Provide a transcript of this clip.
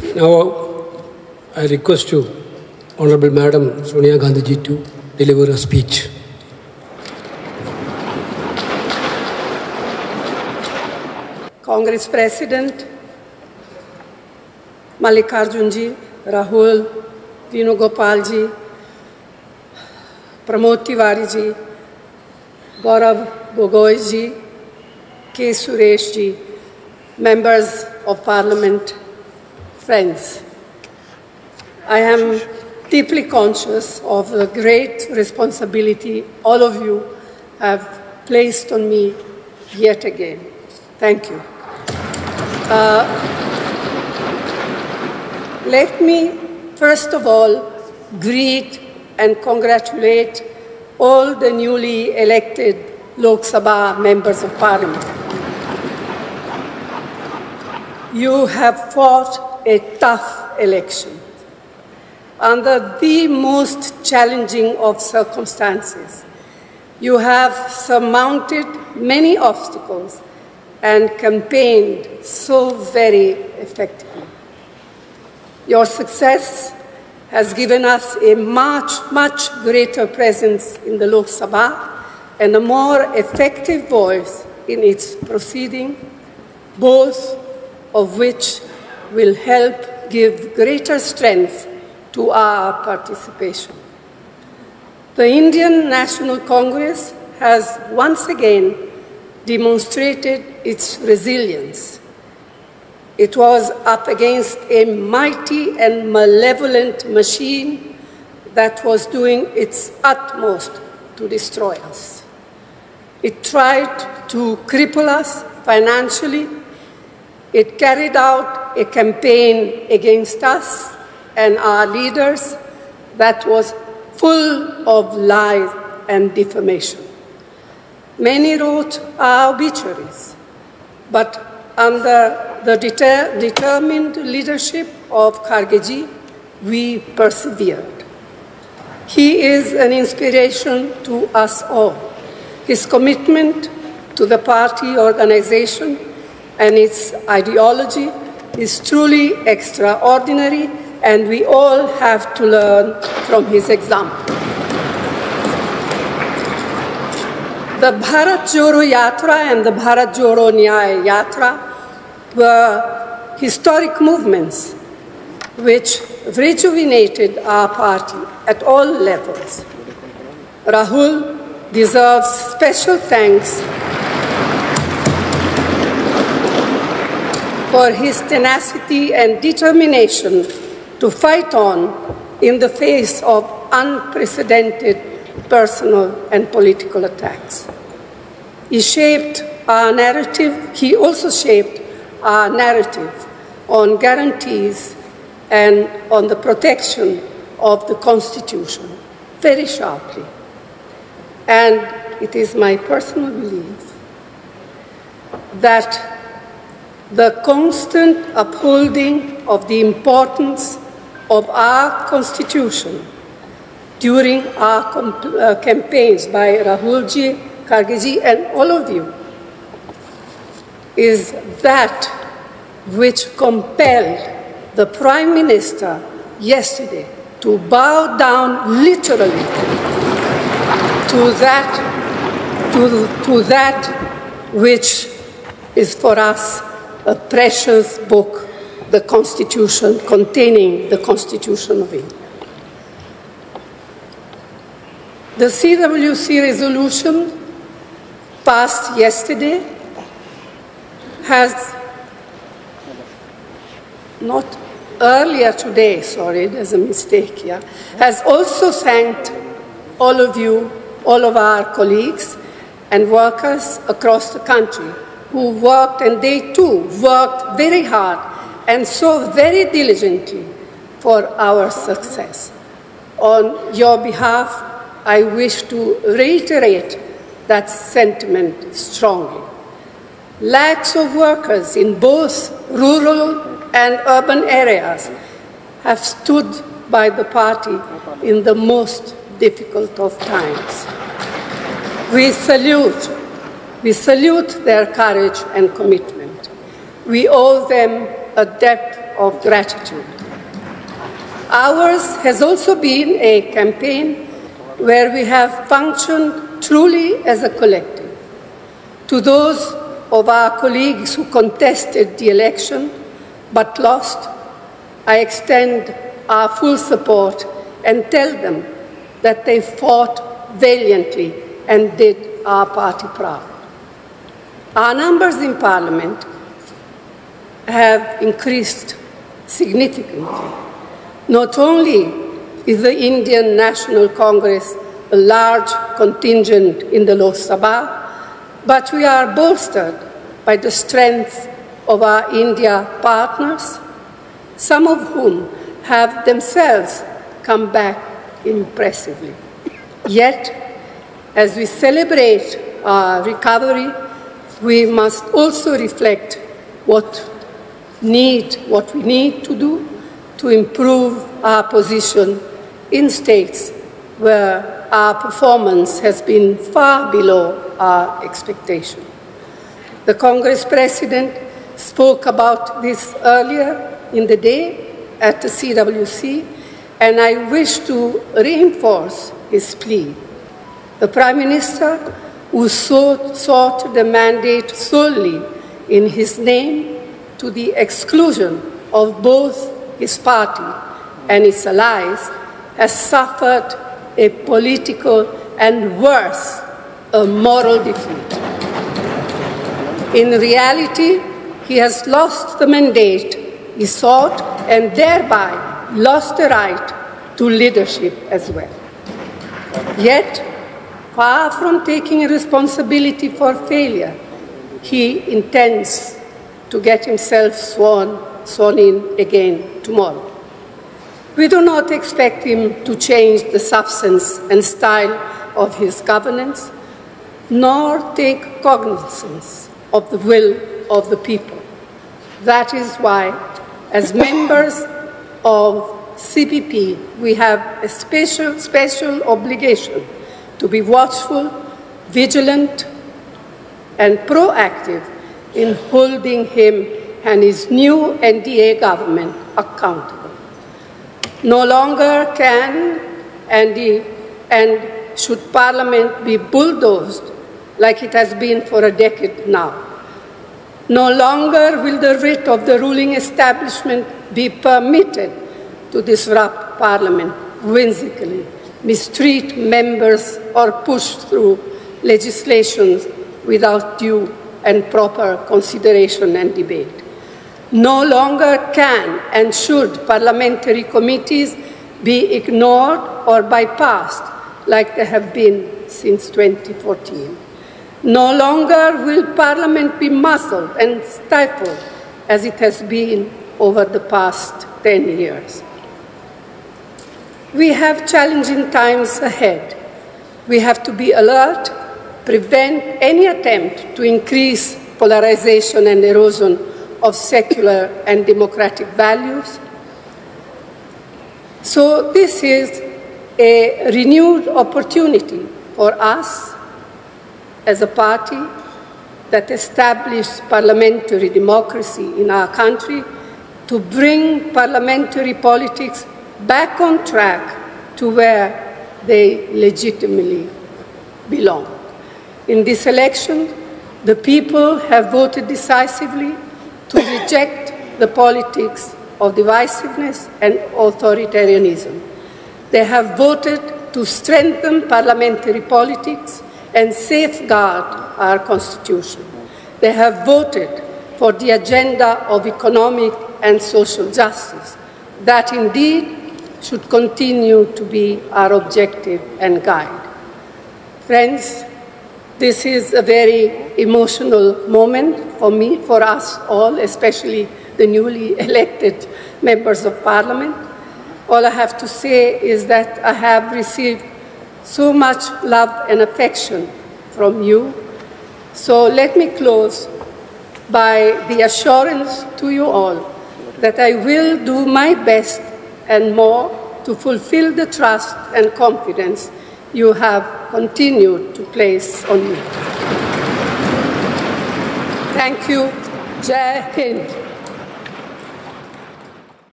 Now, I request you, Honorable Madam Soniya Gandhi to deliver a speech. Congress President, Mallikarjun ji, Rahul, Venugopal ji, Pramod Tiwari ji, Gaurav Gogoi ji, K. Suresh ji, members of Parliament, friends. I am deeply conscious of the great responsibility all of you have placed on me yet again. Thank you. Let me, first of all, greet and congratulate all the newly elected Lok Sabha members of Parliament. You have fought a tough election under the most challenging of circumstances. You have surmounted many obstacles and campaigned so very effectively. Your success has given us a much greater presence in the Lok Sabha and a more effective voice in its proceeding, both of which will help give greater strength to our participation. The Indian National Congress has once again demonstrated its resilience. It was up against a mighty and malevolent machine that was doing its utmost to destroy us. It tried to cripple us financially. It carried out a campaign against us and our leaders that was full of lies and defamation. Many wrote our obituaries, but under the determined leadership of Khargeji, we persevered. He is an inspiration to us all. His commitment to the party organization and its ideology is truly extraordinary, and we all have to learn from his example. The Bharat Jodo Yatra and the Bharat Jodo Nyaya Yatra were historic movements which rejuvenated our party at all levels. Rahul deserves special thanks for his tenacity and determination to fight on in the face of unprecedented personal and political attacks. He also shaped our narrative on guarantees and on the protection of the Constitution very sharply. And it is my personal belief that the constant upholding of the importance of our Constitution during our campaigns by Rahulji, Khargeji, and all of you is that which compelled the Prime Minister yesterday to bow down literally to that which is for us a precious book, the Constitution, containing the Constitution of India. The CWC resolution passed yesterday has, not earlier today, sorry, there's a mistake here, has also thanked all of you, all of our colleagues and workers across the country who worked, and they too worked very hard and so very diligently for our success. On your behalf, I wish to reiterate that sentiment strongly. Lakhs of workers in both rural and urban areas have stood by the party in the most difficult of times. We salute their courage and commitment. We owe them a debt of gratitude. Ours has also been a campaign where we have functioned truly as a collective. To those of our colleagues who contested the election but lost, I extend our full support and tell them that they fought valiantly and did our party proud. Our numbers in Parliament have increased significantly. Not only is the Indian National Congress a large contingent in the Lok Sabha, but we are bolstered by the strength of our India partners, some of whom have themselves come back impressively. Yet, as we celebrate our recovery, we must also reflect what we need to do to improve our position in states where our performance has been far below our expectation. The Congress President spoke about this earlier in the day at the CWC, and I wish to reinforce his plea. The Prime Minister, who sought the mandate solely in his name to the exclusion of both his party and its allies, has suffered a political and worse, a moral defeat. In reality, he has lost the mandate he sought and thereby lost the right to leadership as well. Yet, far from taking responsibility for failure, he intends to get himself sworn in again tomorrow. We do not expect him to change the substance and style of his governance, nor take cognizance of the will of the people. That is why, as members of CPP, we have a special obligation to be watchful, vigilant, and proactive in holding him and his new NDA government accountable. No longer can and should Parliament be bulldozed like it has been for a decade now. No longer will the writ of the ruling establishment be permitted to disrupt Parliament whimsically, mistreat members, or push through legislation without due and proper consideration and debate. No longer can and should parliamentary committees be ignored or bypassed like they have been since 2014. No longer will Parliament be muzzled and stifled as it has been over the past 10 years. We have challenging times ahead. We have to be alert, prevent any attempt to increase polarization and erosion of secular and democratic values. So this is a renewed opportunity for us as a party that established parliamentary democracy in our country to bring parliamentary politics back on track to where they legitimately belong. In this election, the people have voted decisively to reject the politics of divisiveness and authoritarianism. They have voted to strengthen parliamentary politics and safeguard our Constitution. They have voted for the agenda of economic and social justice. That indeed should continue to be our objective and guide. Friends, this is a very emotional moment for me, for us all, especially the newly elected members of Parliament. All I have to say is that I have received so much love and affection from you. So let me close by the assurance to you all that I will do my best and more to fulfill the trust and confidence you have continued to place on me. Thank you. Jai Hind.